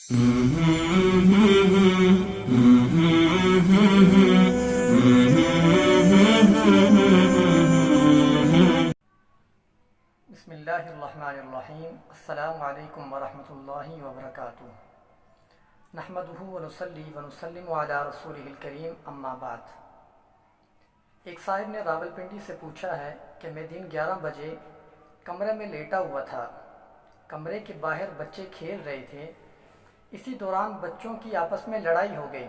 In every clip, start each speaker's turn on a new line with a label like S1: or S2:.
S1: بسم اللہ الرحمن الرحیم۔ السلام علیکم ورحمۃ اللہ وبرکاتہ۔ نحمدہ ونصلی ونسلم علی رسولہ الکریم، اما بعد۔ ایک صاحب نے راولپنڈی سے پوچھا ہے کہ میں دن 11 بجے کمرے میں لیٹا ہوا تھا، کمرے کے باہر بچے کھیل رہے تھے، اسی دوران بچوں کی آپس میں لڑائی ہو گئی۔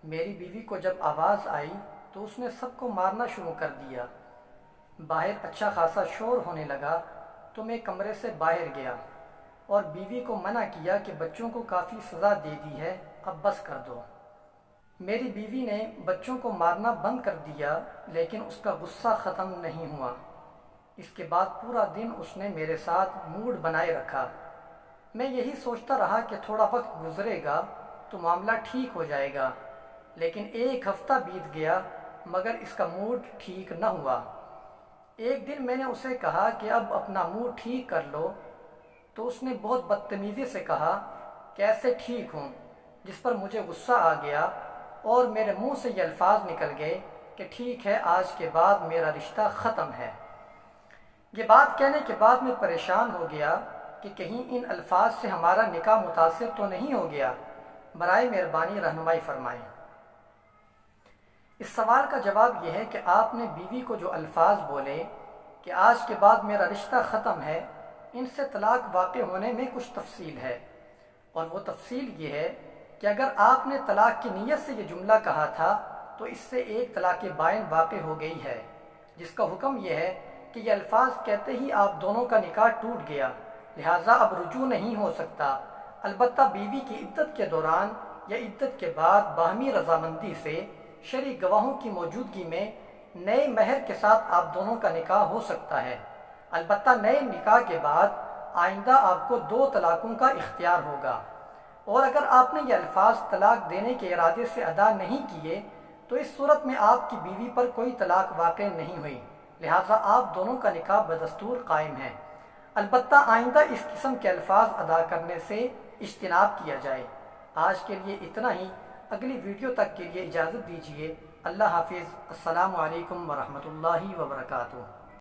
S1: میری بیوی کو جب آواز آئی تو اس نے سب کو مارنا شروع کر دیا۔ باہر اچھا خاصا شور ہونے لگا تو میں کمرے سے باہر گیا اور بیوی کو منع کیا کہ بچوں کو کافی سزا دے دی ہے، اب بس کر دو۔ میری بیوی نے بچوں کو مارنا بند کر دیا، لیکن اس کا غصہ ختم نہیں ہوا۔ اس کے بعد پورا دن اس نے میرے ساتھ موڈ بنائے رکھا۔ میں یہی سوچتا رہا کہ تھوڑا وقت گزرے گا تو معاملہ ٹھیک ہو جائے گا، لیکن ایک ہفتہ بیت گیا مگر اس کا موڈ ٹھیک نہ ہوا۔ ایک دن میں نے اسے کہا کہ اب اپنا موڈ ٹھیک کر لو، تو اس نے بہت بدتمیزی سے کہا کیسے ٹھیک ہوں، جس پر مجھے غصہ آ گیا اور میرے منہ سے یہ الفاظ نکل گئے کہ ٹھیک ہے، آج کے بعد میرا رشتہ ختم ہے۔ یہ بات کہنے کے بعد میں پریشان ہو گیا کہ کہیں ان الفاظ سے ہمارا نکاح متاثر تو نہیں ہو گیا، برائے مہربانی رہنمائی فرمائیں۔ اس سوال کا جواب یہ ہے کہ آپ نے بیوی کو جو الفاظ بولے کہ آج کے بعد میرا رشتہ ختم ہے، ان سے طلاق واقع ہونے میں کچھ تفصیل ہے، اور وہ تفصیل یہ ہے کہ اگر آپ نے طلاق کی نیت سے یہ جملہ کہا تھا تو اس سے ایک طلاق بائن واقع ہو گئی ہے، جس کا حکم یہ ہے کہ یہ الفاظ کہتے ہی آپ دونوں کا نکاح ٹوٹ گیا، لہٰذا اب رجوع نہیں ہو سکتا۔ البتہ بیوی کی عدت کے دوران یا عدت کے بعد باہمی رضامندی سے شرعی گواہوں کی موجودگی میں نئے مہر کے ساتھ آپ دونوں کا نکاح ہو سکتا ہے۔ البتہ نئے نکاح کے بعد آئندہ آپ کو 2 طلاقوں کا اختیار ہوگا، اور اگر آپ نے یہ الفاظ طلاق دینے کے ارادے سے ادا نہیں کیے تو اس صورت میں آپ کی بیوی پر کوئی طلاق واقع نہیں ہوئی، لہٰذا آپ دونوں کا نکاح بدستور قائم ہے۔ البتہ آئندہ اس قسم کے الفاظ ادا کرنے سے اجتناب کیا جائے۔ آج کے لیے اتنا ہی، اگلی ویڈیو تک کے لیے اجازت دیجیے۔ اللہ حافظ۔ السلام علیکم ورحمۃ اللہ وبرکاتہ۔